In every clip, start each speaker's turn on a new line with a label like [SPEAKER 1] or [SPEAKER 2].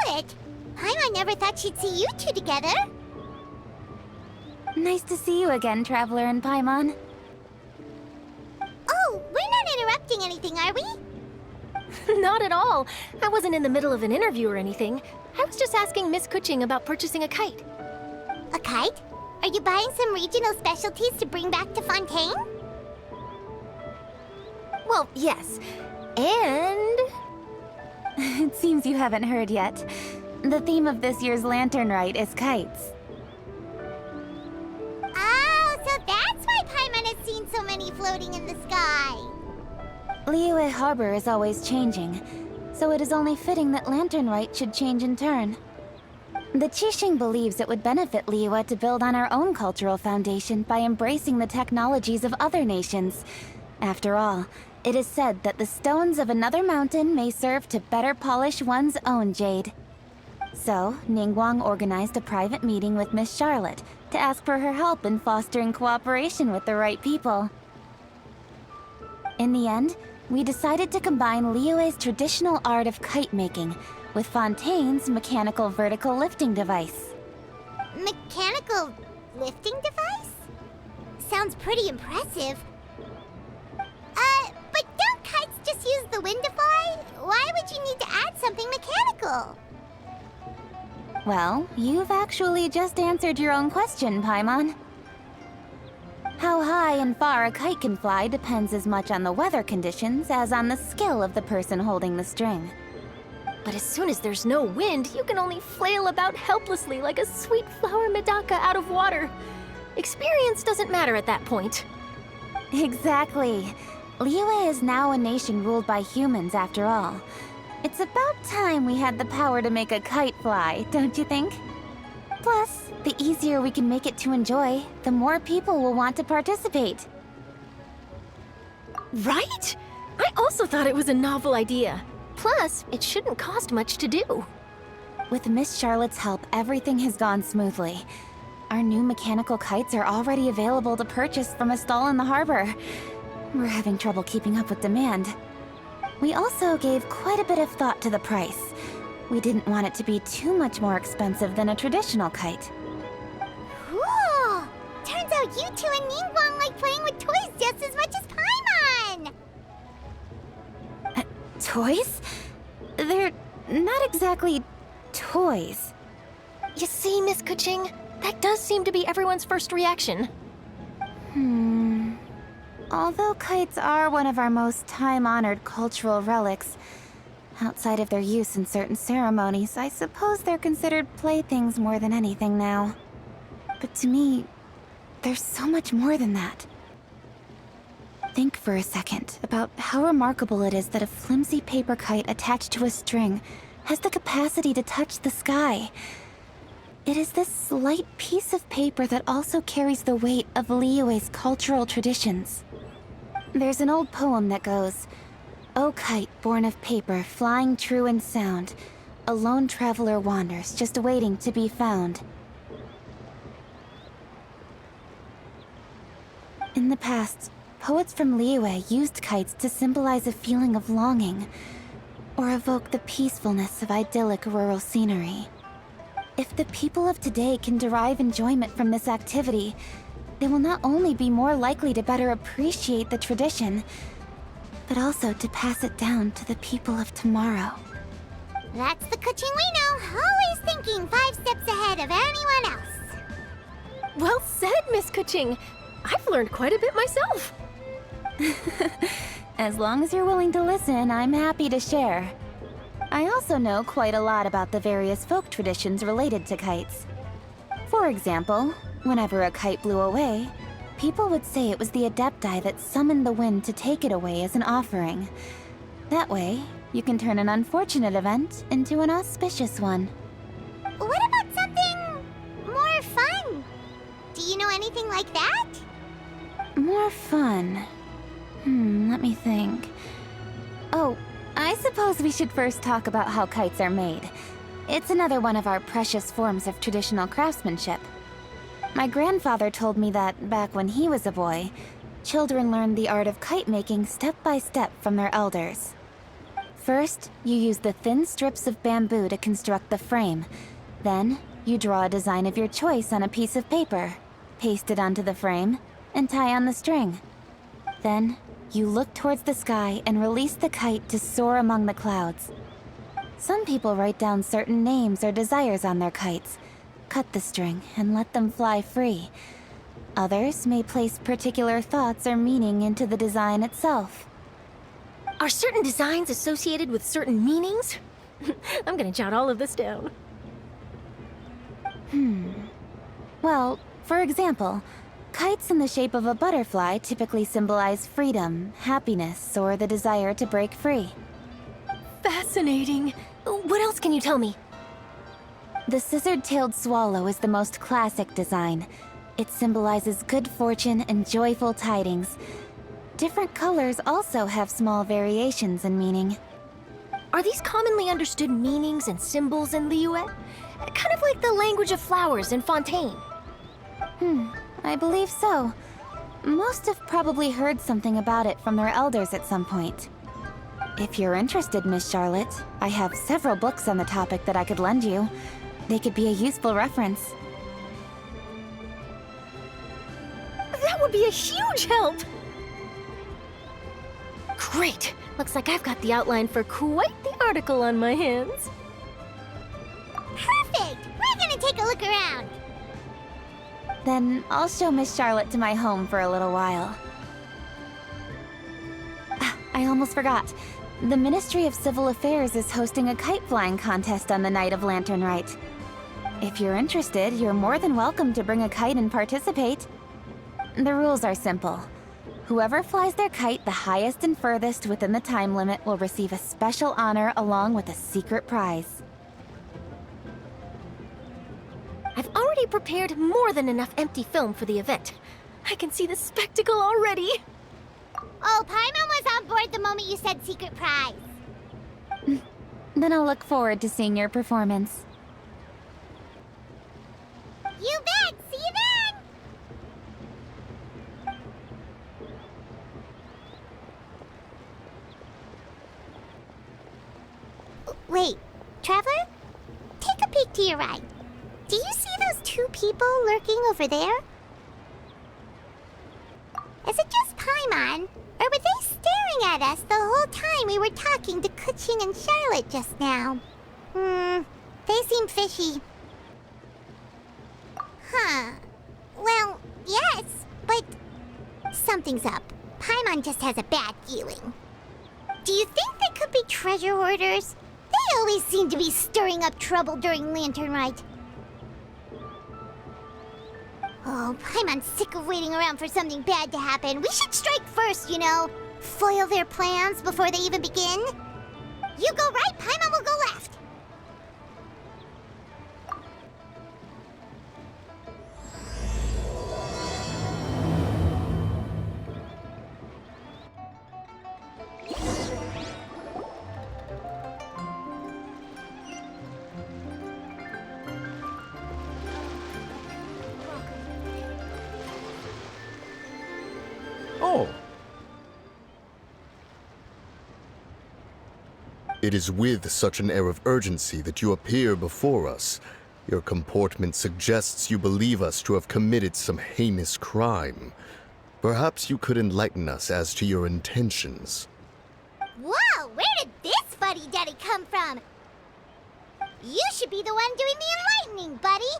[SPEAKER 1] it! Paimon never thought she'd see you two together.
[SPEAKER 2] Nice to see you again, Traveler and Paimon.
[SPEAKER 1] Oh, we're not interrupting anything, are we?
[SPEAKER 3] Not at all. I wasn't in the middle of an interview or anything. I was just asking Miss Kuching about purchasing a kite.
[SPEAKER 1] A kite? Are you buying some regional specialties to bring back to Fontaine?
[SPEAKER 3] Well, yes. And...
[SPEAKER 2] It seems you haven't heard yet. The theme of this year's Lantern Rite is kites.
[SPEAKER 1] Oh, so that's why Paimon has seen so many floating in the sky.
[SPEAKER 2] Liyue Harbor is always changing, so it is only fitting that Lantern Rite should change in turn. The Qixing believes it would benefit Liyue to build on our own cultural foundation by embracing the technologies of other nations. After all, it is said that the stones of another mountain may serve to better polish one's own jade. So, Ningguang organized a private meeting with Miss Charlotte to ask for her help in fostering cooperation with the right people. In the end, we decided to combine Liyue's traditional art of kite making with Fontaine's mechanical vertical lifting device.
[SPEAKER 1] Mechanical lifting device? Sounds pretty impressive. But don't kites just use the wind to fly? Why would you need to add something mechanical?
[SPEAKER 2] Well, you've actually just answered your own question, Paimon. How high and far a kite can fly depends as much on the weather conditions as on the skill of the person holding the string.
[SPEAKER 3] But as soon as there's no wind, you can only flail about helplessly like a sweet flower medaka out of water. Experience doesn't matter at that point.
[SPEAKER 2] Exactly. Liyue is now a nation ruled by humans, after all. It's about time we had the power to make a kite fly, don't you think? Plus, the easier we can make it to enjoy, the more people will want to participate.
[SPEAKER 3] Right? I also thought it was a novel idea. Plus, it shouldn't cost much to do.
[SPEAKER 2] With Miss Charlotte's help, everything has gone smoothly. Our new mechanical kites are already available to purchase from a stall in the harbor. We're having trouble keeping up with demand. We also gave quite a bit of thought to the price. We didn't want it to be too much more expensive than a traditional kite.
[SPEAKER 1] Cool! Turns out you two and Ningguang like playing with toys just as much as Paimon!
[SPEAKER 2] Toys? They're not exactly toys.
[SPEAKER 3] You see, Miss Kuching, that does seem to be everyone's first reaction.
[SPEAKER 2] Although kites are one of our most time-honored cultural relics, outside of their use in certain ceremonies, I suppose they're considered playthings more than anything now. But to me, there's so much more than that. Think for a second about how remarkable it is that a flimsy paper kite attached to a string has the capacity to touch the sky. It is this slight piece of paper that also carries the weight of Liyue's cultural traditions. There's an old poem that goes, "O kite born of paper, flying true and sound, a lone traveler wanders, just waiting to be found." In the past, poets from Liyue used kites to symbolize a feeling of longing, or evoke the peacefulness of idyllic rural scenery. If the people of today can derive enjoyment from this activity, they will not only be more likely to better appreciate the tradition, but also to pass it down to the people of tomorrow.
[SPEAKER 1] That's the Kuching we know, always thinking 5 steps ahead of anyone else.
[SPEAKER 3] Well said, Miss Kuching. I've learned quite a bit myself.
[SPEAKER 2] As long as you're willing to listen, I'm happy to share. I also know quite a lot about the various folk traditions related to kites. For example, whenever a kite blew away, people would say it was the Adepti that summoned the wind to take it away as an offering. That way, you can turn an unfortunate event into an auspicious one.
[SPEAKER 1] What about something more fun? Do you know anything like that?
[SPEAKER 2] More fun. Let me think. Oh, I suppose we should first talk about how kites are made. It's another one of our precious forms of traditional craftsmanship. My grandfather told me that, back when he was a boy, children learned the art of kite making step by step from their elders. First, you use the thin strips of bamboo to construct the frame. Then, you draw a design of your choice on a piece of paper, paste it onto the frame, and tie on the string. Then, you look towards the sky and release the kite to soar among the clouds. Some people write down certain names or desires on their kites, cut the string, and let them fly free. Others may place particular thoughts or meaning into the design itself.
[SPEAKER 3] Are certain designs associated with certain meanings? I'm gonna jot all of this down.
[SPEAKER 2] Well, for example, kites in the shape of a butterfly typically symbolize freedom, happiness, or the desire to break free.
[SPEAKER 3] Fascinating. What else can you tell me?
[SPEAKER 2] The scissor-tailed swallow is the most classic design. It symbolizes good fortune and joyful tidings. Different colors also have small variations in meaning.
[SPEAKER 3] Are these commonly understood meanings and symbols in Liyue? Kind of like the language of flowers in Fontaine.
[SPEAKER 2] I believe so. Most have probably heard something about it from their elders at some point. If you're interested, Miss Charlotte, I have several books on the topic that I could lend you. They could be a useful reference.
[SPEAKER 3] That would be a huge help! Great! Looks like I've got the outline for quite the article on my hands.
[SPEAKER 1] Perfect! We're gonna take a look around.
[SPEAKER 2] Then I'll show Miss Charlotte to my home for a little while. I almost forgot. The Ministry of Civil Affairs is hosting a kite flying contest on the night of Lantern Rite. If you're interested, you're more than welcome to bring a kite and participate. The rules are simple. Whoever flies their kite the highest and furthest within the time limit will receive a special honor along with a secret prize.
[SPEAKER 3] I've already prepared more than enough empty film for the event. I can see the spectacle already.
[SPEAKER 1] Oh, Paimon was on board the moment you said secret prize.
[SPEAKER 2] Then I'll look forward to seeing your performance.
[SPEAKER 1] You bet! See you then! Wait, Traveler? Take a peek to your right. Do you see those two people lurking over there? Is it just Paimon? Or were they staring at us the whole time we were talking to Kuching and Charlotte just now? They seem fishy. Huh. Well, yes, but something's up. Paimon just has a bad feeling. Do you think they could be treasure hoarders? They always seem to be stirring up trouble during Lantern Rite. Oh, Paimon's sick of waiting around for something bad to happen. We should strike first, you know. Foil their plans before they even begin. You go right, Paimon will go left.
[SPEAKER 4] Oh. It is with such an air of urgency that you appear before us. Your comportment suggests you believe us to have committed some heinous crime. Perhaps you could enlighten us as to your intentions.
[SPEAKER 1] Whoa, where did this fuddy-duddy come from? You should be the one doing the enlightening, buddy.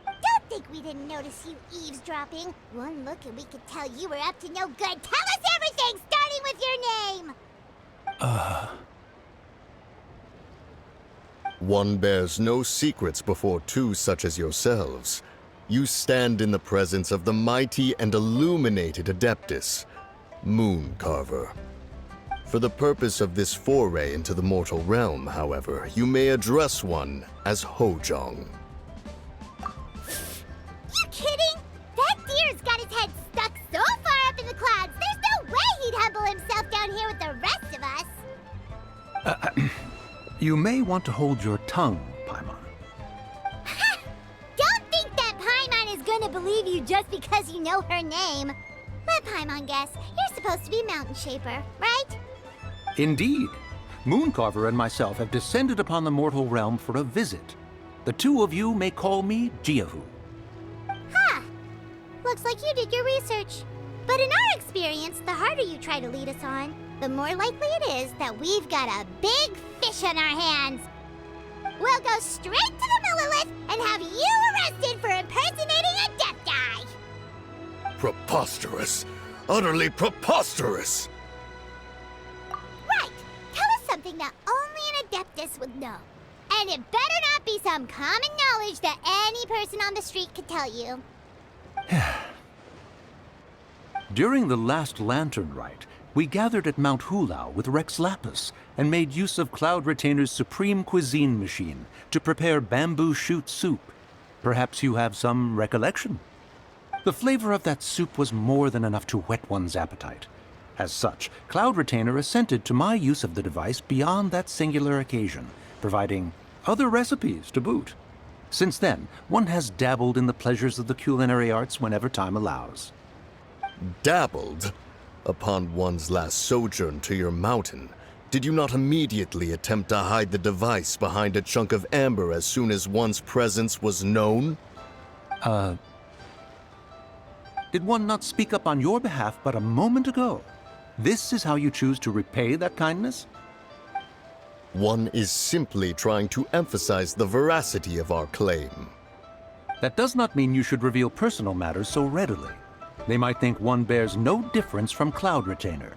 [SPEAKER 1] Don't think we didn't notice you eavesdropping. One look and we could tell you were up to no good. Tell us everything, starting with your name!
[SPEAKER 4] One bears no secrets before two such as yourselves. You stand in the presence of the mighty and illuminated Adeptus, Moon Carver. For the purpose of this foray into the mortal realm, however, you may address one as Hojong.
[SPEAKER 1] You kidding? That deer's got his head stuck so far up in the clouds, there's no way he'd humble himself down here with the rest of us.
[SPEAKER 5] You may want to hold your tongue, Paimon.
[SPEAKER 1] Ha! Don't think that Paimon is gonna believe you just because you know her name. Let Paimon guess, you're supposed to be Mountain Shaper, right?
[SPEAKER 5] Indeed. Mooncarver and myself have descended upon the mortal realm for a visit. The two of you may call me Jiahu.
[SPEAKER 1] Huh. Looks like you did your research. But in our experience, the harder you try to lead us on, the more likely it is that we've got a big fish on our hands. We'll go straight to the Millilith and have you arrested for impersonating a Death Guy.
[SPEAKER 4] Preposterous. Utterly preposterous.
[SPEAKER 1] Right. Tell us something that only an Adeptus would know. And it better not be some common knowledge that any person on the street could tell you.
[SPEAKER 5] During the last Lantern Rite, we gathered at Mount Hulau with Rex Lapis and made use of Cloud Retainer's supreme cuisine machine to prepare bamboo shoot soup. Perhaps you have some recollection? The flavor of that soup was more than enough to whet one's appetite. As such, Cloud Retainer assented to my use of the device beyond that singular occasion, providing other recipes to boot. Since then, one has dabbled in the pleasures of the culinary arts whenever time allows.
[SPEAKER 4] Dabbled? Upon one's last sojourn to your mountain, did you not immediately attempt to hide the device behind a chunk of amber as soon as one's presence was known?
[SPEAKER 5] Did one not speak up on your behalf but a moment ago? This is how you choose to repay that kindness?
[SPEAKER 4] One is simply trying to emphasize the veracity of our claim.
[SPEAKER 5] That does not mean you should reveal personal matters so readily. They might think one bears no difference from Cloud Retainer.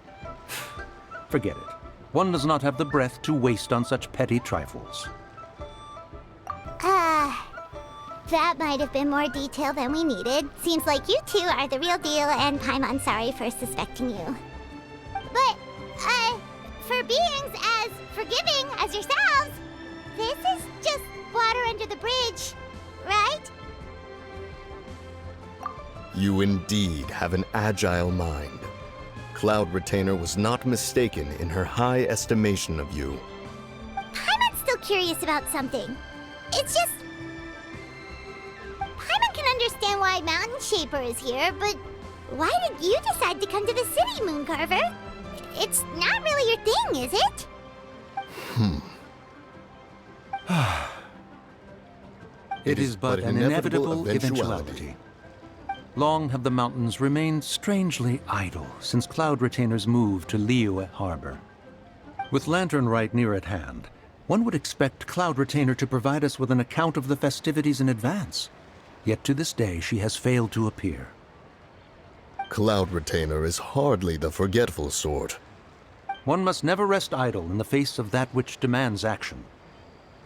[SPEAKER 5] Forget it. One does not have the breath to waste on such petty trifles.
[SPEAKER 1] That might have been more detail than we needed. Seems like you two are the real deal, and Paimon sorry for suspecting you. But, for beings as forgiving as yourselves, this is just water under the bridge, right?
[SPEAKER 4] You indeed have an agile mind. Cloud Retainer was not mistaken in her high estimation of you.
[SPEAKER 1] Paimon's still curious about something. It's just... Paimon can understand why Mountain Shaper is here, but why did you decide to come to the city, Mooncarver? It's not really your thing, is it?
[SPEAKER 5] It is but an inevitable eventuality. Long have the mountains remained strangely idle since Cloud Retainer's move to Liyue Harbor. With Lantern Rite near at hand, one would expect Cloud Retainer to provide us with an account of the festivities in advance. Yet to this day she has failed to appear.
[SPEAKER 4] Cloud Retainer is hardly the forgetful sort.
[SPEAKER 5] One must never rest idle in the face of that which demands action.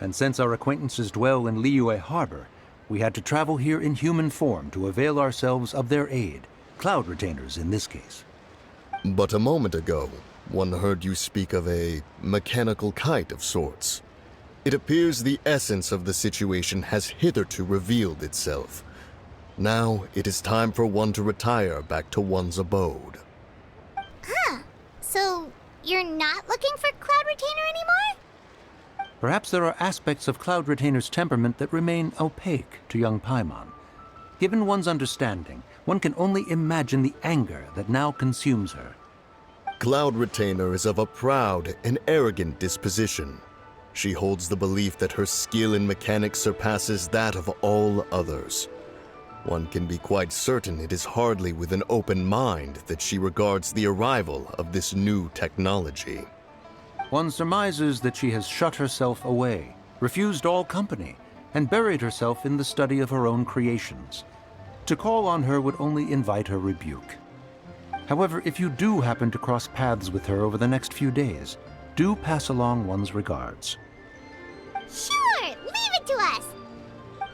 [SPEAKER 5] And since our acquaintances dwell in Liyue Harbor, we had to travel here in human form to avail ourselves of their aid, Cloud Retainers in this case.
[SPEAKER 4] But a moment ago, one heard you speak of a mechanical kite of sorts. It appears the essence of the situation has hitherto revealed itself. Now it is time for one to retire back to one's abode.
[SPEAKER 1] So, you're not looking for Cloud Retainer anymore?
[SPEAKER 5] Perhaps there are aspects of Cloud Retainer's temperament that remain opaque to young Paimon. Given one's understanding, one can only imagine the anger that now consumes her.
[SPEAKER 4] Cloud Retainer is of a proud and arrogant disposition. She holds the belief that her skill in mechanics surpasses that of all others. One can be quite certain it is hardly with an open mind that she regards the arrival of this new technology.
[SPEAKER 5] One surmises that she has shut herself away, refused all company, and buried herself in the study of her own creations. To call on her would only invite her rebuke. However, if you do happen to cross paths with her over the next few days, do pass along one's regards.
[SPEAKER 1] Sure, leave it to us.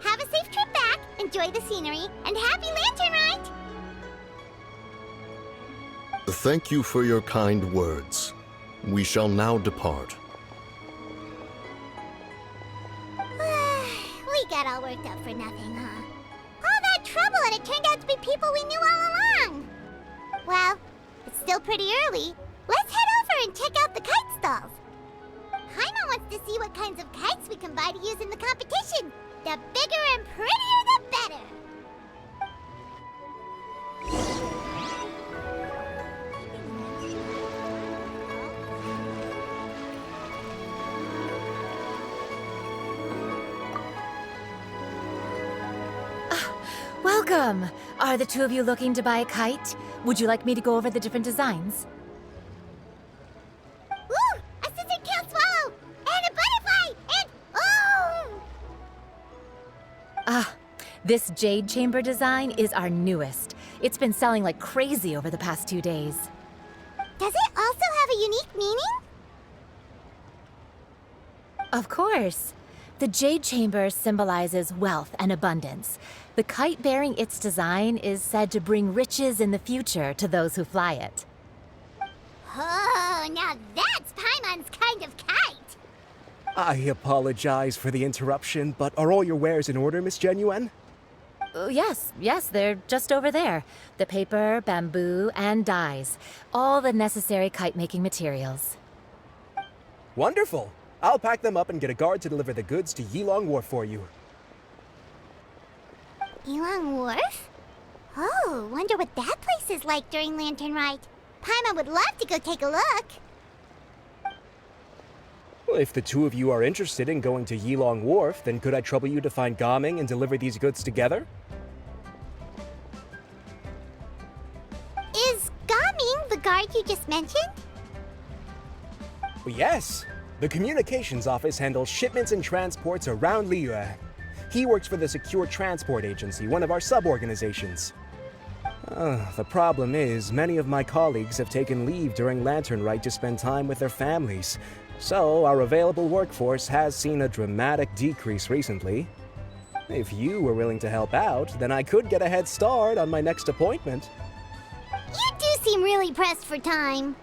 [SPEAKER 1] Have a safe trip back, enjoy the scenery, and happy Lantern Rite!
[SPEAKER 4] Thank you for your kind words. We shall now depart.
[SPEAKER 1] We got all worked up for nothing, huh? All that trouble and it turned out to be people we knew all along. Well, it's still pretty early. Let's head over and check out the kite stalls. Paimon wants to see what kinds of kites we can buy to use in the competition. The bigger and prettier, the better.
[SPEAKER 6] Welcome! Are the two of you looking to buy a kite? Would you like me to go over the different designs?
[SPEAKER 1] Ooh! A scissor kill swallow! And a butterfly! And... oh!
[SPEAKER 6] Ah, this jade chamber design is our newest. It's been selling like crazy over the past 2 days.
[SPEAKER 1] Does it also have a unique meaning?
[SPEAKER 6] Of course. The jade chamber symbolizes wealth and abundance. The kite bearing its design is said to bring riches in the future to those who fly it.
[SPEAKER 1] Oh, now that's Paimon's kind of kite!
[SPEAKER 7] I apologize for the interruption, but are all your wares in order, Miss xianyun?
[SPEAKER 6] Yes, they're just over there. The paper, bamboo, and dyes. All the necessary kite-making materials.
[SPEAKER 7] Wonderful! I'll pack them up and get a guard to deliver the goods to Yilong Wharf for you.
[SPEAKER 1] Yilong Wharf? Oh, wonder what that place is like during Lantern Rite. Paimon would love to go take a look.
[SPEAKER 7] Well, if the two of you are interested in going to Yilong Wharf, then could I trouble you to find Gaming and deliver these goods together?
[SPEAKER 1] Is Gaming the guard you just mentioned?
[SPEAKER 7] Well, yes. The communications office handles shipments and transports around Liyue. He works for the Secure Transport Agency, one of our sub-organizations. The problem is, many of my colleagues have taken leave during Lantern Rite to spend time with their families, so our available workforce has seen a dramatic decrease recently. If you were willing to help out, then I could get a head start on my next appointment.
[SPEAKER 1] You do seem really pressed for time.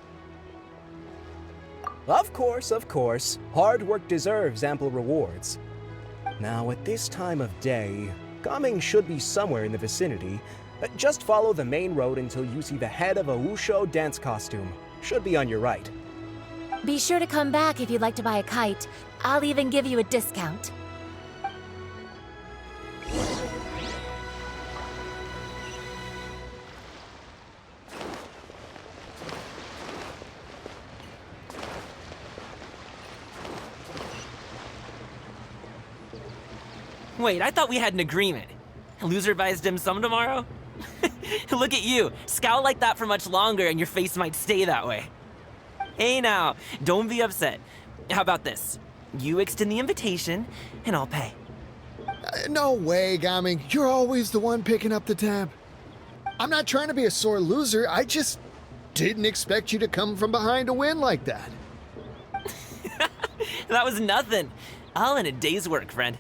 [SPEAKER 7] Of course. Hard work deserves ample rewards. Now, at this time of day, Gaming should be somewhere in the vicinity. Just follow the main road until you see the head of a Wushu dance costume. Should be on your right.
[SPEAKER 6] Be sure to come back if you'd like to buy a kite. I'll even give you a discount.
[SPEAKER 8] Wait, I thought we had an agreement. Loser buys dim sum tomorrow? Look at you. Scowl like that for much longer and your face might stay that way. Hey now, don't be upset. How about this? You extend the invitation, and I'll pay.
[SPEAKER 9] No way, Gaming. You're always the one picking up the tab. I'm not trying to be a sore loser. I just didn't expect you to come from behind to win like that.
[SPEAKER 8] That was nothing. All in a day's work, friend.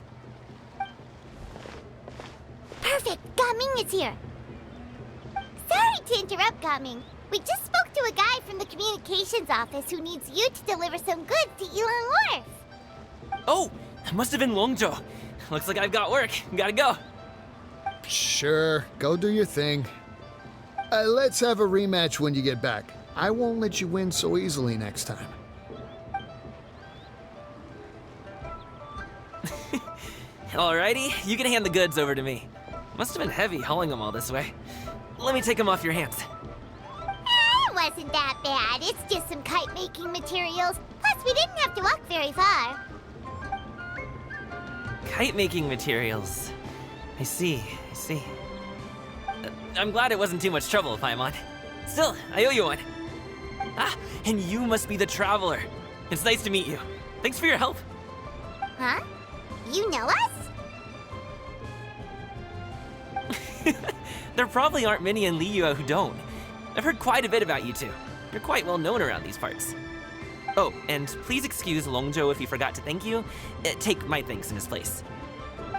[SPEAKER 1] Perfect, Gaming is here. Sorry to interrupt, Gaming. We just spoke to a guy from the communications office who needs you to deliver some goods to Yilong Wharf.
[SPEAKER 8] Oh, that must have been Longzhou. Looks like I've got work. Gotta go.
[SPEAKER 9] Sure, go do your thing. Let's have a rematch when you get back. I won't let you win so easily next time.
[SPEAKER 8] Alrighty, you can hand the goods over to me. Must have been heavy hauling them all this way. Let me take them off your hands.
[SPEAKER 1] It wasn't that bad. It's just some kite-making materials. Plus, we didn't have to walk very far.
[SPEAKER 8] Kite-making materials. I see. I'm glad it wasn't too much trouble, Paimon. Still, I owe you one. Ah, and you must be the traveler. It's nice to meet you. Thanks for your help.
[SPEAKER 1] Huh? You know us?
[SPEAKER 8] There probably aren't many in Liyue who don't. I've heard quite a bit about you two. You're quite well known around these parts. Oh, and please excuse Longzhou if he forgot to thank you. Take my thanks in his place.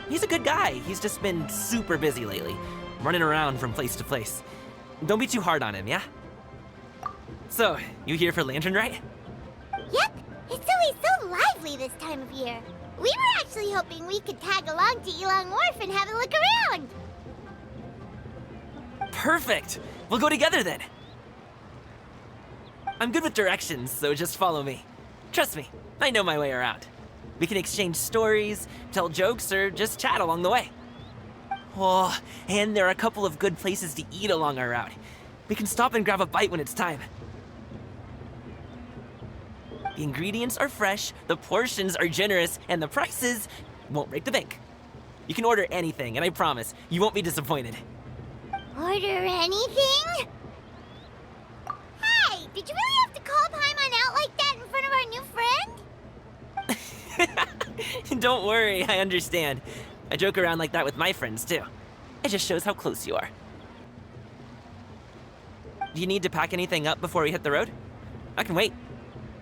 [SPEAKER 8] He's a good guy. He's just been super busy lately, running around from place to place. Don't be too hard on him, yeah? So, you here for Lantern Rite?
[SPEAKER 1] Yep. It's always so lively this time of year. We were actually hoping we could tag along to Yilong Wharf and have a look around.
[SPEAKER 8] Perfect! We'll go together then. I'm good with directions, so just follow me. Trust me, I know my way around. We can exchange stories, tell jokes, or just chat along the way. Oh, and there are a couple of good places to eat along our route. We can stop and grab a bite when it's time. The ingredients are fresh, the portions are generous, and the prices won't break the bank. You can order anything, and I promise, you won't be disappointed.
[SPEAKER 1] Order anything? Hey, did you really have to call Paimon out like that in front of our new friend?
[SPEAKER 8] Don't worry, I understand. I joke around like that with my friends, too. It just shows how close you are. Do you need to pack anything up before we hit the road? I can wait.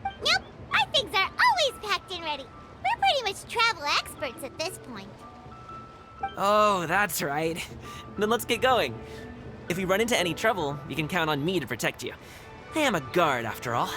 [SPEAKER 1] Nope, our things are always packed and ready. We're pretty much travel experts at this point.
[SPEAKER 8] Oh, that's right. Then let's get going. If we run into any trouble, you can count on me to protect you. I am a guard, after all.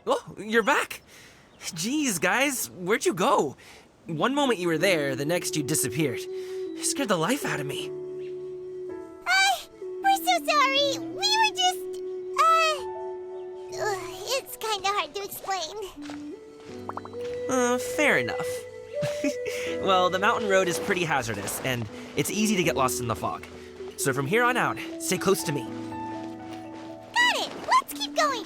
[SPEAKER 8] Oh, you're back! Jeez, guys, where'd you go? One moment you were there, the next you disappeared. It scared the life out of me.
[SPEAKER 1] We're so sorry. We were just, it's kinda hard to explain.
[SPEAKER 8] Fair enough. Well, the mountain road is pretty hazardous, and it's easy to get lost in the fog. So from here on out, stay close to me.
[SPEAKER 1] Got it! Let's keep going!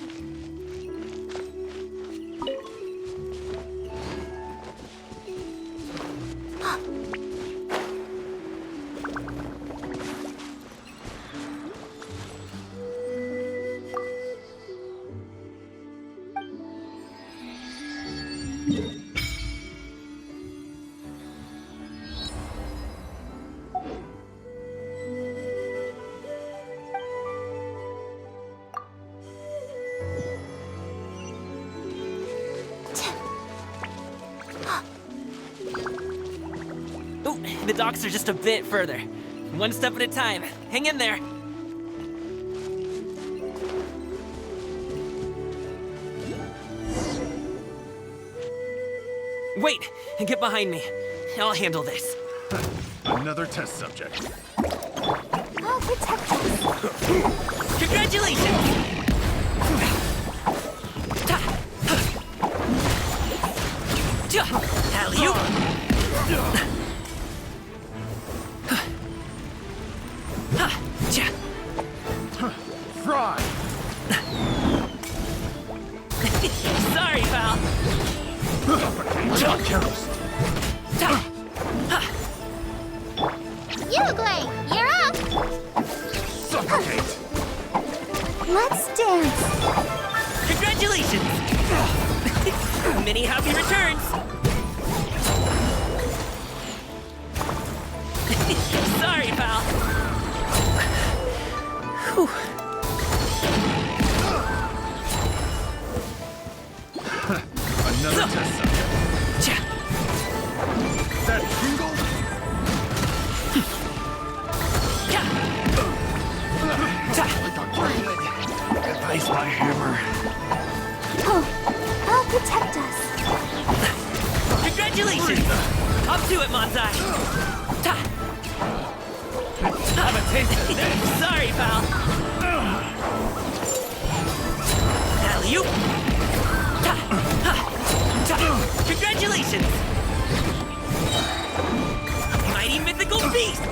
[SPEAKER 8] Oh, the docks are just a bit further. One step at a time. Hang in there. Wait, get behind me. I'll handle this.
[SPEAKER 10] Another test subject.
[SPEAKER 2] I'll protect us.
[SPEAKER 8] Congratulations! Alley-oop!
[SPEAKER 10] Fry!
[SPEAKER 8] Sorry, pal.
[SPEAKER 1] Uruguay, you're up!
[SPEAKER 10] Suffocate!
[SPEAKER 2] Let's dance.
[SPEAKER 8] Congratulations! Many happy returns! Sorry, pal. Whew.
[SPEAKER 10] Another test subject. That tingle? I got killed. Advice by hammer.
[SPEAKER 2] I'll protect us.
[SPEAKER 8] Congratulations! Up to it, Monzai!
[SPEAKER 10] Have a taste of this.
[SPEAKER 8] Sorry, pal. Alley-oop! Congratulations! Mighty mythical beast!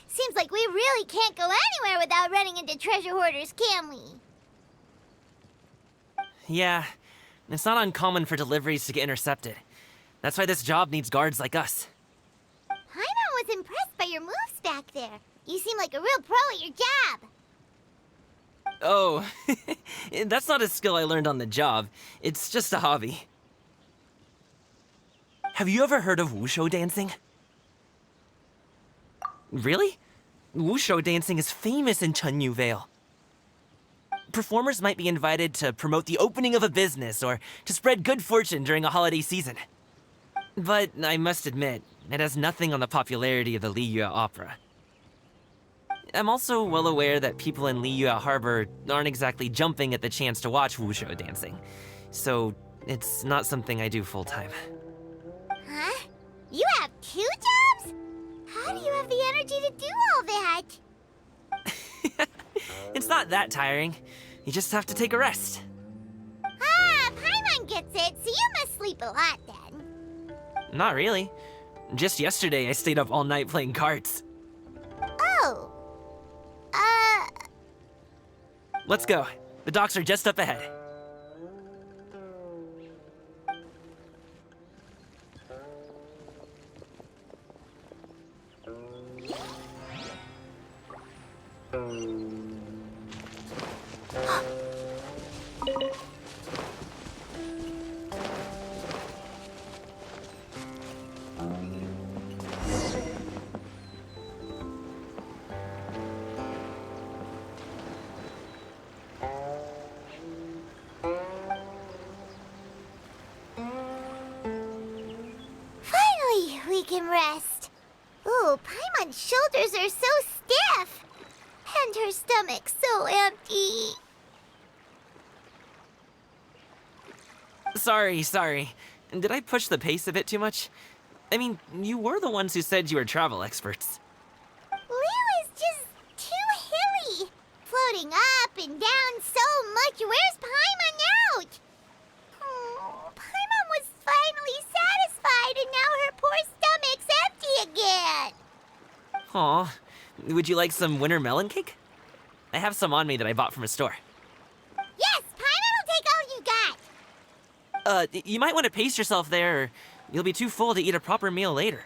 [SPEAKER 1] Seems like we really can't go anywhere without running into treasure hoarders, can we?
[SPEAKER 8] Yeah, it's not uncommon for deliveries to get intercepted. That's why this job needs guards like us.
[SPEAKER 1] Paimon was impressed by your moves back there. You seem like a real pro at your job.
[SPEAKER 8] Oh, that's not a skill I learned on the job. It's just a hobby. Have you ever heard of wushu dancing? Really? Wushu dancing is famous in Chunyu Vale. Performers might be invited to promote the opening of a business or to spread good fortune during a holiday season. But I must admit, it has nothing on the popularity of the Liyue opera. I'm also well aware that people in Liyue Harbor aren't exactly jumping at the chance to watch wushu dancing. So, it's not something I do full-time.
[SPEAKER 1] Huh? You have 2 jobs? How do you have the energy to do all that?
[SPEAKER 8] It's not that tiring. You just have to take a rest.
[SPEAKER 1] Ah, Paimon gets it, so you must sleep a lot then.
[SPEAKER 8] Not really. Just yesterday, I stayed up all night playing cards.
[SPEAKER 1] Oh.
[SPEAKER 8] Let's go. The docks are just up ahead.
[SPEAKER 1] Finally, we can rest. Ooh, Paimon's shoulders are so stiff. And her stomach's so empty.
[SPEAKER 8] Sorry. Did I push the pace a bit too much? I mean, you were the ones who said you were travel experts.
[SPEAKER 1] Lou is just too hilly. Floating up and down so much. Where's Paimon out? Oh, Paimon was finally satisfied and now her poor stomach's empty again.
[SPEAKER 8] Aw, would you like some winter melon cake? I have some on me that I bought from a store.
[SPEAKER 1] Yes, Paimon will take all you got.
[SPEAKER 8] You might want to pace yourself there, or you'll be too full to eat a proper meal later.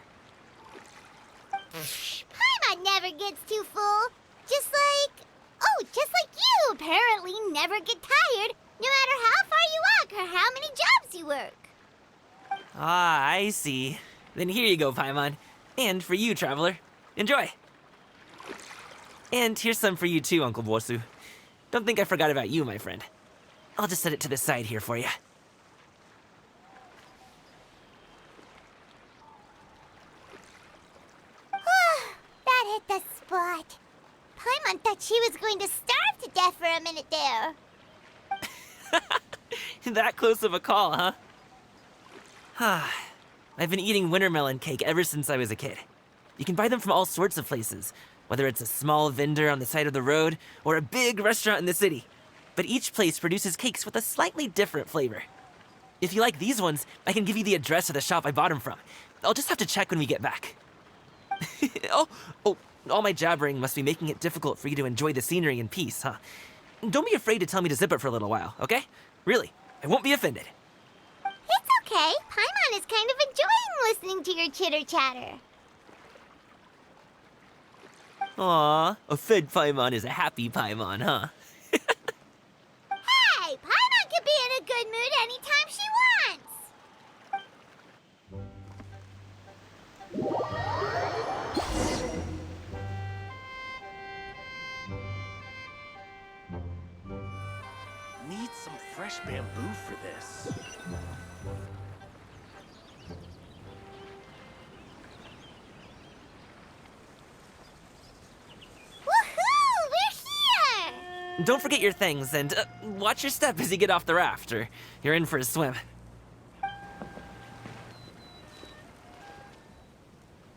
[SPEAKER 1] Paimon never gets too full. Just like you apparently never get tired, no matter how far you walk or how many jobs you work.
[SPEAKER 8] Ah, I see. Then here you go, Paimon. And for you, traveler. Enjoy. And here's some for you too, Uncle Bosu. Don't think I forgot about you, my friend. I'll just set it to the side here for you.
[SPEAKER 1] That hit the spot. Paimon thought she was going to starve to death for a minute there.
[SPEAKER 8] That close of a call, huh? I've been eating winter melon cake ever since I was a kid. You can buy them from all sorts of places, whether it's a small vendor on the side of the road or a big restaurant in the city. But each place produces cakes with a slightly different flavor. If you like these ones, I can give you the address of the shop I bought them from. I'll just have to check when we get back. Oh, all my jabbering must be making it difficult for you to enjoy the scenery in peace, huh? Don't be afraid to tell me to zip it for a little while, okay? Really, I won't be offended.
[SPEAKER 1] It's okay. Paimon is kind of enjoying listening to your chitter-chatter.
[SPEAKER 8] Aw, a fed Paimon is a happy Paimon, huh?
[SPEAKER 1] Hey, Paimon can be in a good mood anytime she wants.
[SPEAKER 10] Need some fresh bamboo for this.
[SPEAKER 1] Woohoo! We're here!
[SPEAKER 8] Don't forget your things, and watch your step as you get off the raft, or you're in for a swim.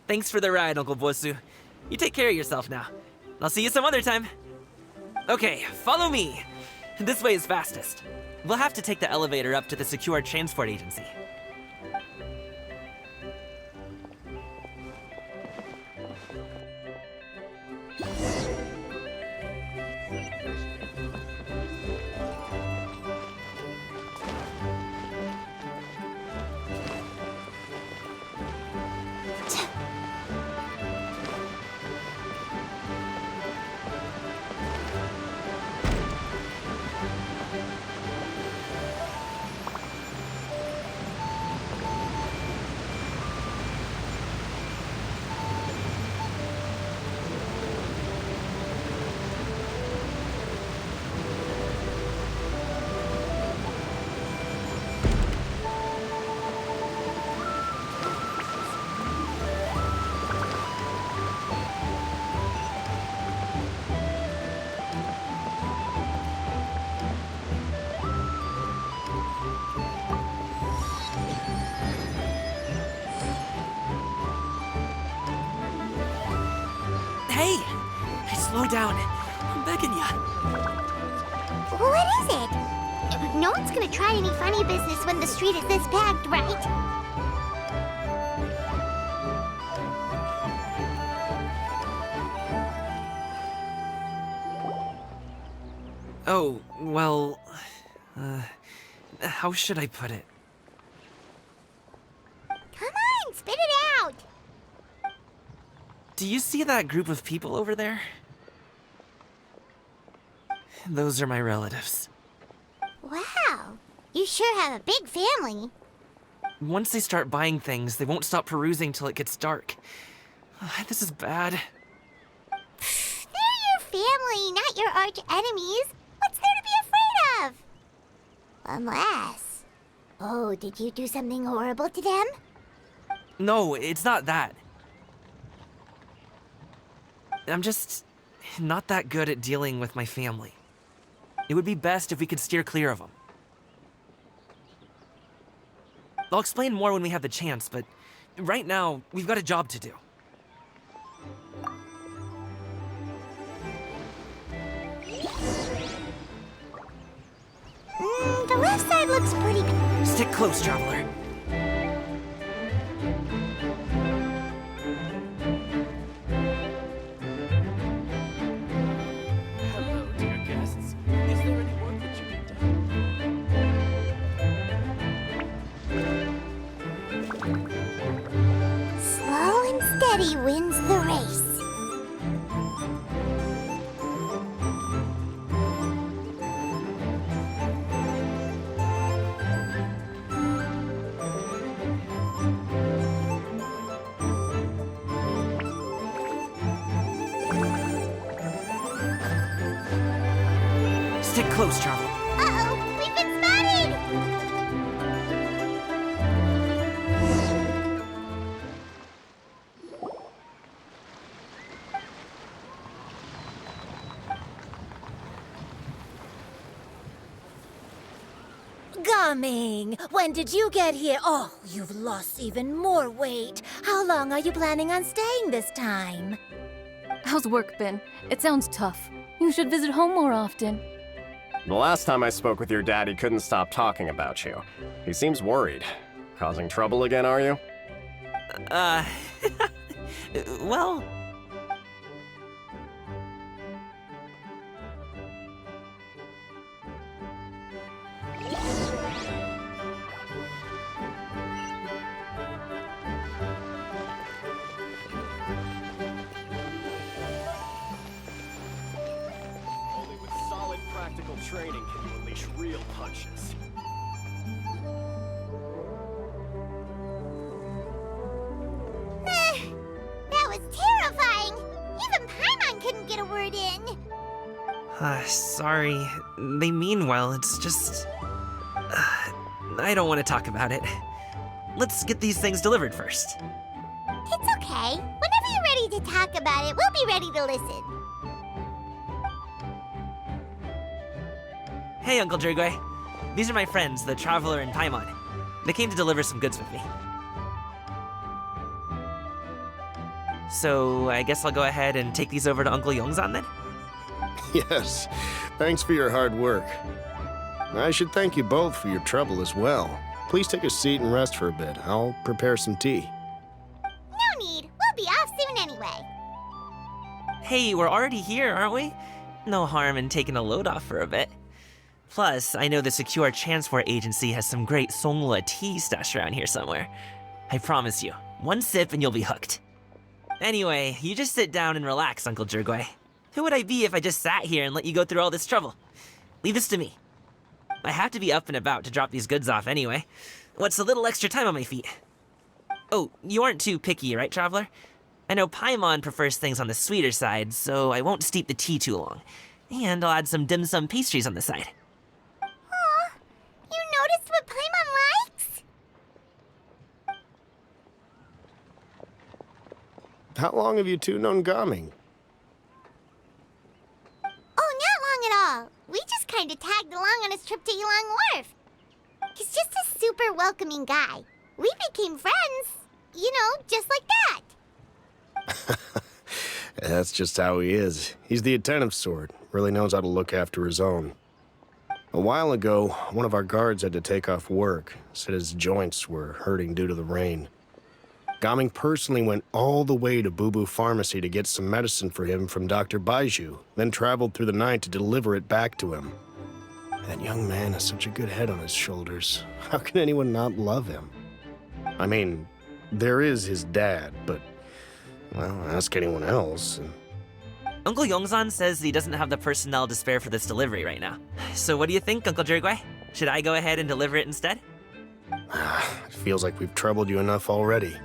[SPEAKER 8] Thanks for the ride, Uncle Bosu. You take care of yourself now. I'll see you some other time. Okay, follow me. This way is fastest. We'll have to take the elevator up to the secure transport agency. Hey! Slow down. I'm begging ya.
[SPEAKER 1] What is it? No one's gonna try any funny business when the street is this packed, right?
[SPEAKER 8] Oh, well... how should I put it?
[SPEAKER 1] Come on, spit it out!
[SPEAKER 8] Do you see that group of people over there? Those are my relatives.
[SPEAKER 1] Wow, you sure have a big family.
[SPEAKER 8] Once they start buying things, they won't stop perusing till it gets dark. This is bad.
[SPEAKER 1] They're your family, not your arch enemies. What's there to be afraid of? Unless... Oh, did you do something horrible to them?
[SPEAKER 8] No, it's not that. I'm just not that good at dealing with my family. It would be best if we could steer clear of them. I'll explain more when we have the chance, but right now, we've got a job to do.
[SPEAKER 1] The left side looks pretty good.
[SPEAKER 8] Stick close, Traveler.
[SPEAKER 10] Hello, dear guests. Is there any work that you need done?
[SPEAKER 1] Slow and steady wins the race.
[SPEAKER 8] Stick close, Traveler.
[SPEAKER 1] Uh-oh, we've been spotted!
[SPEAKER 6] Coming! When did you get here? Oh, you've lost even more weight. How long are you planning on staying this time?
[SPEAKER 11] How's work been? It sounds tough. You should visit home more often.
[SPEAKER 12] The last time I spoke with your dad, he couldn't stop talking about you. He seems worried. Causing trouble again, are you?
[SPEAKER 8] Well...
[SPEAKER 12] Only with solid practical training can you unleash real punches.
[SPEAKER 1] That was terrifying! Even Paimon couldn't get a word in!
[SPEAKER 8] Sorry. They mean well, it's just... I don't want to talk about it. Let's get these things delivered first.
[SPEAKER 1] It's okay. Whenever you're ready to talk about it, we'll be ready to listen.
[SPEAKER 8] Hey, Uncle Jirgwe. These are my friends, the Traveler and Paimon. They came to deliver some goods with me. So, I guess I'll go ahead and take these over to Uncle Yongzan then?
[SPEAKER 13] Yes, thanks for your hard work. I should thank you both for your trouble as well. Please take a seat and rest for a bit. I'll prepare some tea.
[SPEAKER 1] No need. We'll be off soon anyway.
[SPEAKER 8] Hey, we're already here, aren't we? No harm in taking a load off for a bit. Plus, I know the Secure Transport Agency has some great Songhua tea stashed around here somewhere. I promise you, one sip and you'll be hooked. Anyway, you just sit down and relax, Uncle Jirgwe. Who would I be if I just sat here and let you go through all this trouble? Leave this to me. I have to be up and about to drop these goods off anyway. What's a little extra time on my feet? Oh, you aren't too picky, right, Traveler? I know Paimon prefers things on the sweeter side, so I won't steep the tea too long. And I'll add some dim sum pastries on the side.
[SPEAKER 1] Aw, you noticed what Paimon likes?
[SPEAKER 13] How long have you two known Gaming?
[SPEAKER 1] Oh, not long at all. We just kind of tagged along on his trip to Yulong Wharf. He's just a super welcoming guy. We became friends, you know, just like that.
[SPEAKER 13] That's just how he is. He's the attentive sort. Really knows how to look after his own. A while ago, one of our guards had to take off work. Said his joints were hurting due to the rain. Gaming personally went all the way to Boo Boo Pharmacy to get some medicine for him from Dr. Baiju, then traveled through the night to deliver it back to him. That young man has such a good head on his shoulders. How can anyone not love him? I mean, there is his dad, but, well, ask anyone else.
[SPEAKER 8] Uncle Yongzan says he doesn't have the personnel to spare for this delivery right now. So what do you think, Uncle Jirgwe? Should I go ahead and deliver it instead?
[SPEAKER 13] It feels like we've troubled you enough already.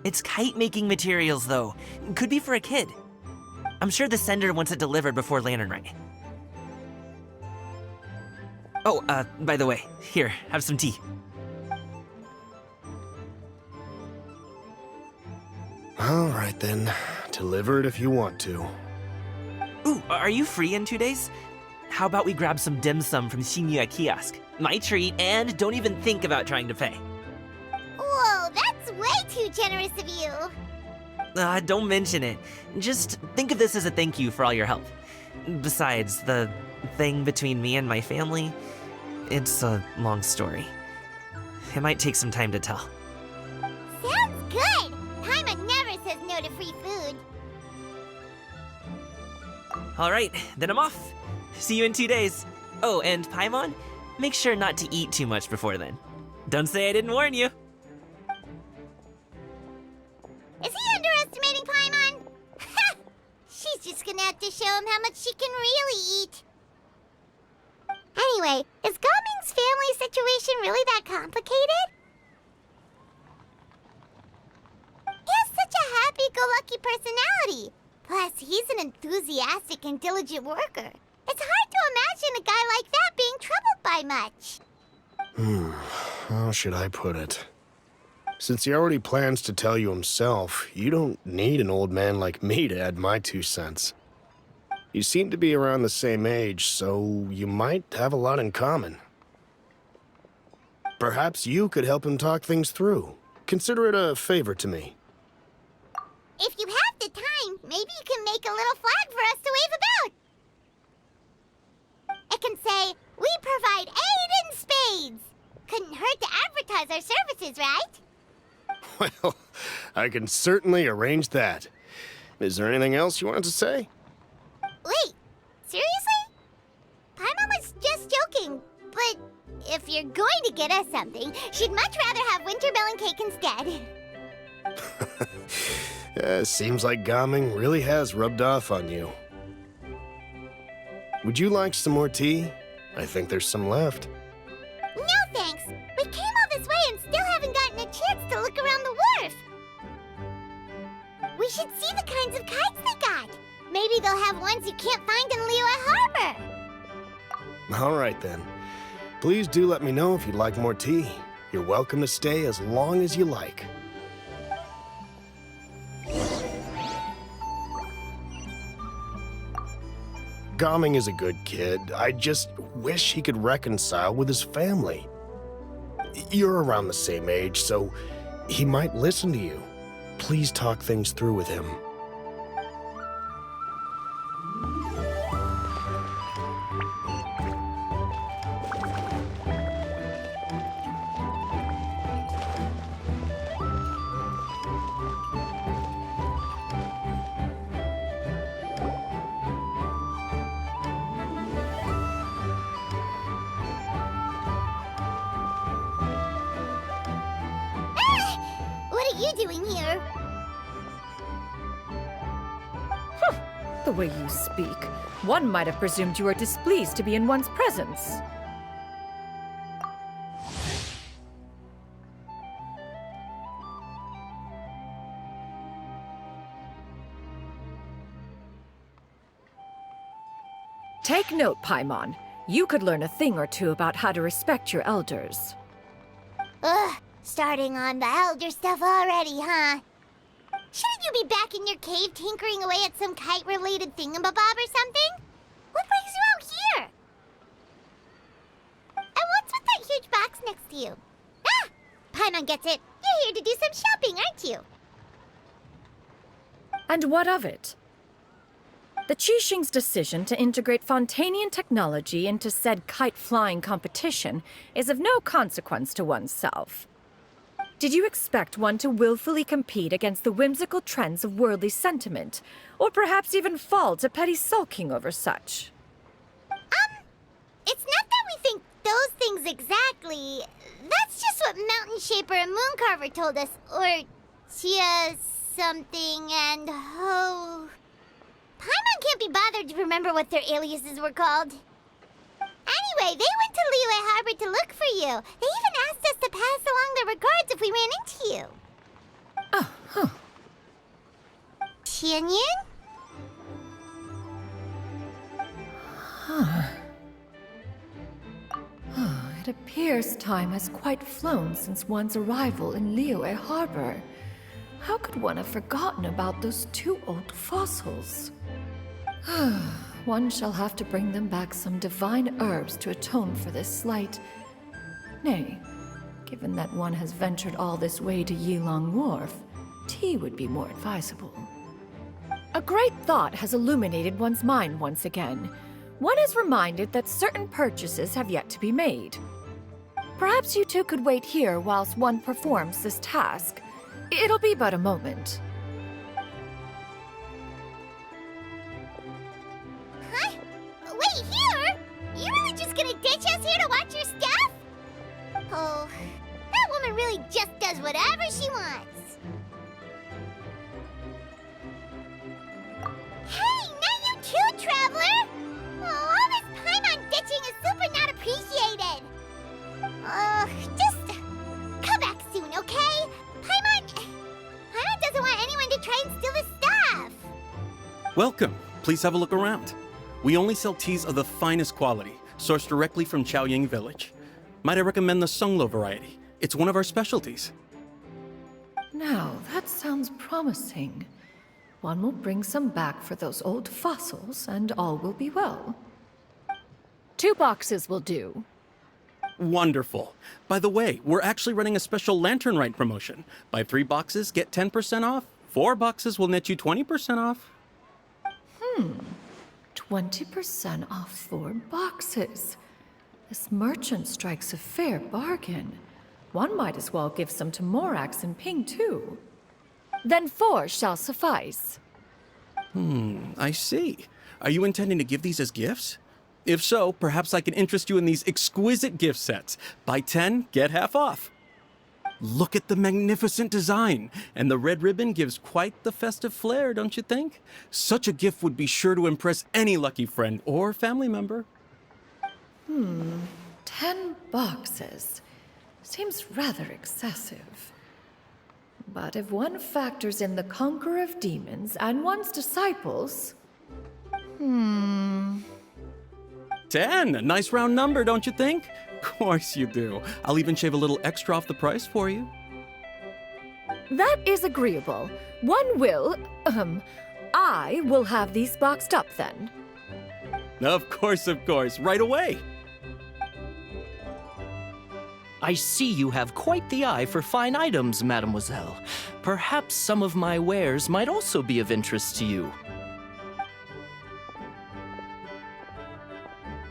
[SPEAKER 8] It's kite-making materials, though. Could be for a kid. I'm sure the sender wants it delivered before Lantern Rite. Oh, by the way, here, have some tea.
[SPEAKER 13] All right then, deliver it if you want to.
[SPEAKER 8] Ooh, are you free in 2 days? How about we grab some dim sum from xianyun kiosk? My treat, and don't even think about trying to pay.
[SPEAKER 1] Whoa, that's way too generous of you.
[SPEAKER 8] Don't mention it. Just think of this as a thank you for all your help. Besides, the thing between me and my family, it's a long story. It might take some time to tell.
[SPEAKER 1] Sounds good! Paimon never says no to free food.
[SPEAKER 8] Alright, then I'm off. See you in 2 days. Oh, and Paimon, make sure not to eat too much before then. Don't say I didn't warn you.
[SPEAKER 1] Is he underestimating Paimon? Ha! She's just gonna have to show him how much she can really eat. Anyway, is Gaming's family situation really that complicated? He has such a happy-go-lucky personality. Plus, he's an enthusiastic and diligent worker. It's hard to imagine a guy like that being troubled by much.
[SPEAKER 13] How should I put it? Since he already plans to tell you himself, you don't need an old man like me to add my 2 cents. You seem to be around the same age, so you might have a lot in common. Perhaps you could help him talk things through. Consider it a favor to me.
[SPEAKER 1] If you have the time, maybe you can make a little flag for us to wave about. It can say, "We provide aid in spades." Couldn't hurt to advertise our services, right?
[SPEAKER 13] Well, I can certainly arrange that. Is there anything else you wanted to say?
[SPEAKER 1] Wait, seriously? Paimon was just joking, but if you're going to get us something, she'd much rather have wintermelon cake instead.
[SPEAKER 13] Seems like Gaming really has rubbed off on you. Would you like some more tea? I think there's some left.
[SPEAKER 1] No thanks. We came all this way and still haven't gotten a chance to look around the wharf. We should see the kinds of kites they got. Maybe they'll have ones you can't find in Liyue Harbor.
[SPEAKER 13] All right, then. Please do let me know if you'd like more tea. You're welcome to stay as long as you like. Gaming is a good kid. I just wish he could reconcile with his family. You're around the same age, so he might listen to you. Please talk things through with him.
[SPEAKER 1] What are you doing here?
[SPEAKER 14] The way you speak, one might have presumed you were displeased to be in one's presence. Take note, Paimon. You could learn a thing or two about how to respect your elders.
[SPEAKER 1] Ugh, starting on the elder stuff already, huh? Shouldn't you be back in your cave tinkering away at some kite-related thingamabob or something? What brings you out here? And what's with that huge box next to you? Ah! Paimon gets it. You're here to do some shopping, aren't you?
[SPEAKER 14] And what of it? The Qixing's decision to integrate Fontanian technology into said kite-flying competition is of no consequence to oneself. Did you expect one to willfully compete against the whimsical trends of worldly sentiment, or perhaps even fall to petty sulking over such?
[SPEAKER 1] It's not that we think those things exactly. That's just what Mountain Shaper and Mooncarver told us, or Chia something and Ho. Paimon can't be bothered to remember what their aliases were called. Anyway, they went to Liyue Harbor to look for you. They even asked us to pass along their regards if we ran into you.
[SPEAKER 14] Oh, huh.
[SPEAKER 1] xianyun?
[SPEAKER 14] It appears time has quite flown since one's arrival in Liyue Harbor. How could one have forgotten about those 2 old fossils? One shall have to bring them back some divine herbs to atone for this slight. Nay, given that one has ventured all this way to Yilong Wharf, tea would be more advisable. A great thought has illuminated one's mind once again. One is reminded that certain purchases have yet to be made. Perhaps you two could wait here whilst one performs this task. It'll be but a moment.
[SPEAKER 1] Huh? Wait here? You really just gonna ditch us here to watch your stuff? Oh, that woman really just does whatever she wants. Hey, not you too, Traveler! Oh, all this Paimon ditching is super not appreciated. Just come back soon, okay? Paimon doesn't want anyone to try and steal his stuff.
[SPEAKER 10] Welcome. Please have a look around. We only sell teas of the finest quality, sourced directly from Xianyun village. Might I recommend the Songlo variety? It's one of our specialties.
[SPEAKER 14] Now, that sounds promising. One will bring some back for those old fossils, and all will be well.
[SPEAKER 6] 2 boxes will do.
[SPEAKER 10] Wonderful. By the way, we're actually running a special Lantern Rite promotion. Buy 3 boxes, get 10% off. 4 boxes will net you 20% off.
[SPEAKER 14] 20% off 4 boxes. This merchant strikes a fair bargain. One might as well give some to Morax and Ping, too.
[SPEAKER 6] Then 4 shall suffice.
[SPEAKER 10] I see. Are you intending to give these as gifts? If so, perhaps I can interest you in these exquisite gift sets. Buy 10, get half off. Look at the magnificent design, and the red ribbon gives quite the festive flair, don't you think? Such a gift would be sure to impress any lucky friend or family member.
[SPEAKER 14] 10 boxes. Seems rather excessive. But if one factors in the conqueror of demons and one's disciples...
[SPEAKER 10] 10, a nice round number, don't you think? Of course you do. I'll even shave a little extra off the price for you.
[SPEAKER 6] That is agreeable. One will, I will have these boxed up then.
[SPEAKER 10] Of course, right away.
[SPEAKER 15] I see you have quite the eye for fine items, mademoiselle. Perhaps some of my wares might also be of interest to you.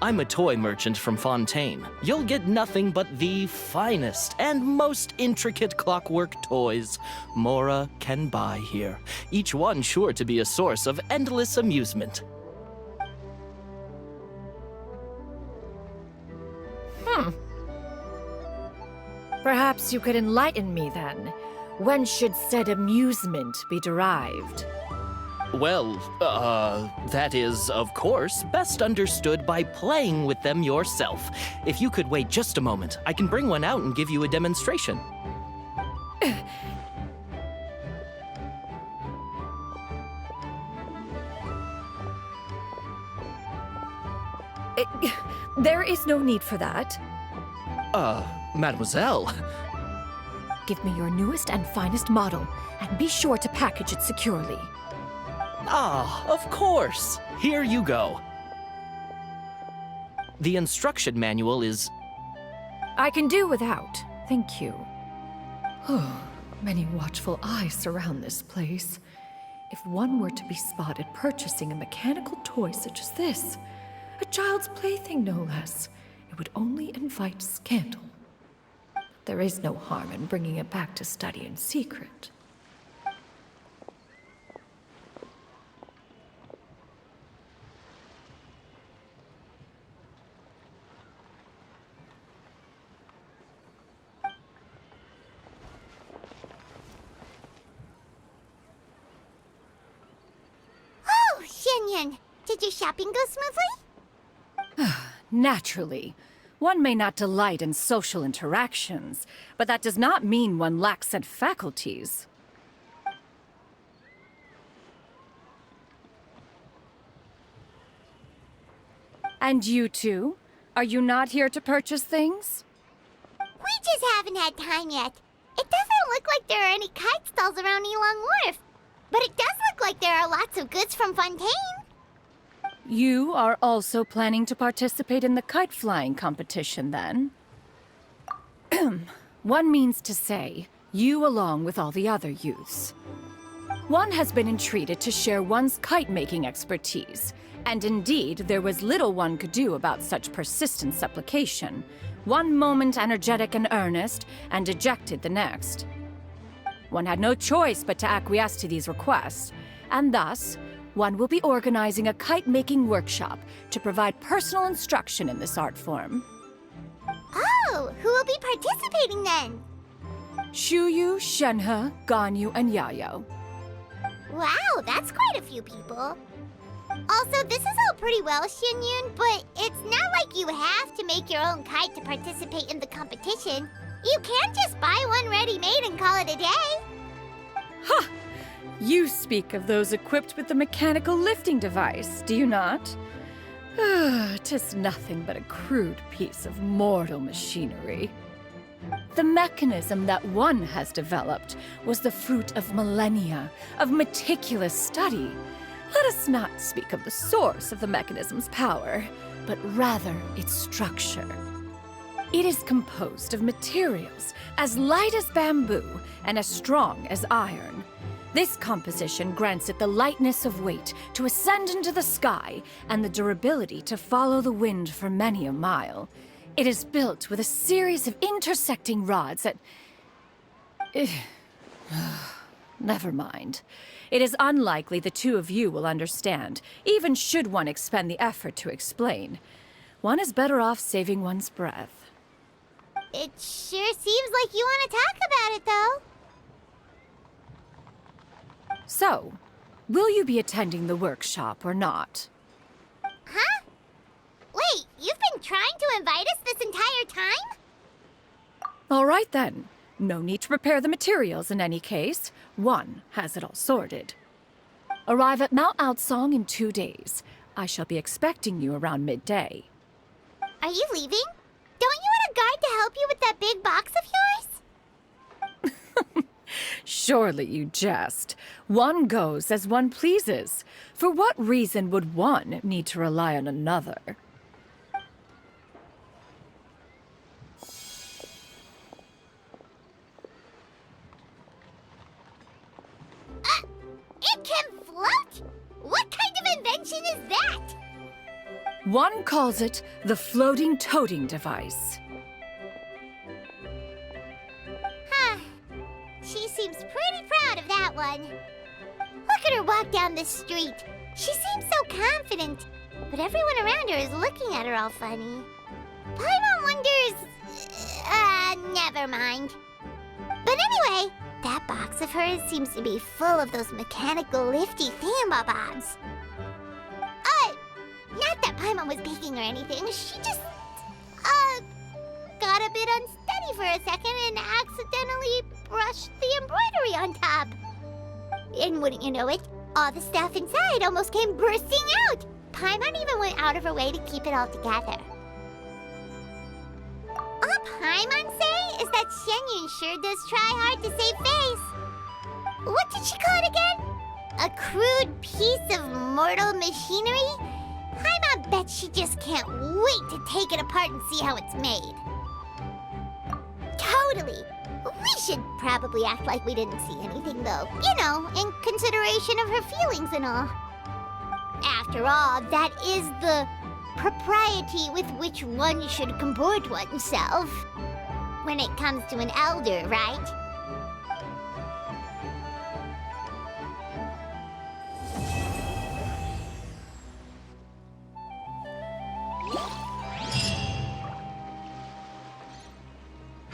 [SPEAKER 15] I'm a toy merchant from Fontaine. You'll get nothing but the finest and most intricate clockwork toys Mora can buy here, each one sure to be a source of endless amusement.
[SPEAKER 6] Perhaps you could enlighten me then. When should said amusement be derived?
[SPEAKER 15] Well, that is, of course, best understood by playing with them yourself. If you could wait just a moment, I can bring one out and give you a demonstration.
[SPEAKER 6] There is no need for that.
[SPEAKER 15] Mademoiselle.
[SPEAKER 6] Give me your newest and finest model, and be sure to package it securely.
[SPEAKER 15] Ah, of course. Here you go. The instruction manual is...
[SPEAKER 6] I can do without, thank you.
[SPEAKER 14] Many watchful eyes surround this place. If one were to be spotted purchasing a mechanical toy such as this, a child's plaything no less, it would only invite scandal. There is no harm in bringing it back to study in secret.
[SPEAKER 1] Oh, Xianyun, did your shopping go smoothly?
[SPEAKER 6] Naturally. One may not delight in social interactions, but that does not mean one lacks said faculties. And you two? Are you not here to purchase things?
[SPEAKER 1] We just haven't had time yet. It doesn't look like there are any kite stalls around Yilong Wharf, but it does look like there are lots of goods from Fontaine.
[SPEAKER 14] You are also planning to participate in the kite flying competition, then? One means to say, you along with all the other youths. One has been entreated to share one's kite-making expertise, and indeed, there was little one could do about such persistent supplication. One moment energetic and earnest, and dejected the next. One had no choice but to acquiesce to these requests, and thus, one will be organizing a kite-making workshop to provide personal instruction in this art form.
[SPEAKER 1] Oh, who will be participating then?
[SPEAKER 14] Shuyu, Shenhe, Ganyu, and Yayo.
[SPEAKER 1] Wow, that's quite a few people. Also, this is all pretty well, xianyun, but it's not like you have to make your own kite to participate in the competition. You can't just buy one ready-made and call it a day.
[SPEAKER 14] Ha! You speak of those equipped with the mechanical lifting device, do you not? 'Tis nothing but a crude piece of mortal machinery. The mechanism that one has developed was the fruit of millennia of meticulous study. Let us not speak of the source of the mechanism's power, but rather its structure. It is composed of materials as light as bamboo and as strong as iron. This composition grants it the lightness of weight to ascend into the sky and the durability to follow the wind for many a mile. It is built with a series of intersecting rods that... Never mind. It is unlikely the two of you will understand, even should one expend the effort to explain. One is better off saving one's breath.
[SPEAKER 1] It sure seems like you want to talk about it, though.
[SPEAKER 14] So, will you be attending the workshop or not?
[SPEAKER 1] Huh? Wait, you've been trying to invite us this entire time?
[SPEAKER 14] All right then. No need to prepare the materials in any case. One has it all sorted. Arrive at Mount Outsong in 2 days. I shall be expecting you around midday.
[SPEAKER 1] Are you leaving? Don't you want a guide to help you with that big box of yours?
[SPEAKER 14] Surely you jest. One goes as one pleases. For what reason would one need to rely on another?
[SPEAKER 1] It can float? What kind of invention is that?
[SPEAKER 14] One calls it the floating toting device.
[SPEAKER 1] Huh. She seems pretty proud of that one. Look at her walk down the street. She seems so confident, but everyone around her is looking at her all funny. Paimon wonders... never mind. But anyway, that box of hers seems to be full of those mechanical lifty thingamabobs. Not that Paimon was peeking or anything. She just, got a bit unsteady for a second and accidentally brushed the embroidery on top. And wouldn't you know it, all the stuff inside almost came bursting out. Paimon even went out of her way to keep it all together. All Paimon say is that xianyun sure does try hard to save face. What did she call it again? A crude piece of mortal machinery? Paimon bet she just can't wait to take it apart and see how it's made. Totally. We should probably act like we didn't see anything, though. You know, in consideration of her feelings and all. After all, that is the propriety with which one should comport oneself. When it comes to an elder, right?